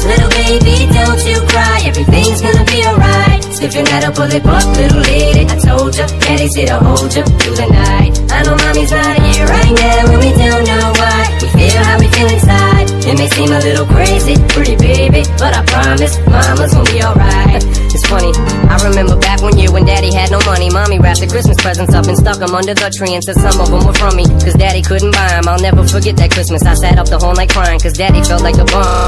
Little baby, don't you cry, everything's gonna be alright. Stiffen that up, pull it up, little lady. I told ya, daddy's here to hold ya through the night. I know mommy's not here right now, and we don't know why. We feel how we feel inside. It may seem a little crazy, pretty baby, but I promise mama's gonna be alright. It's funny, I remember back one year when daddy had no money. Mommy wrapped the Christmas presents up and stuck them under the tree and said some of them were from me, cause daddy couldn't buy them. I'll never forget that Christmas. I sat up the whole night crying, cause daddy felt like a bum.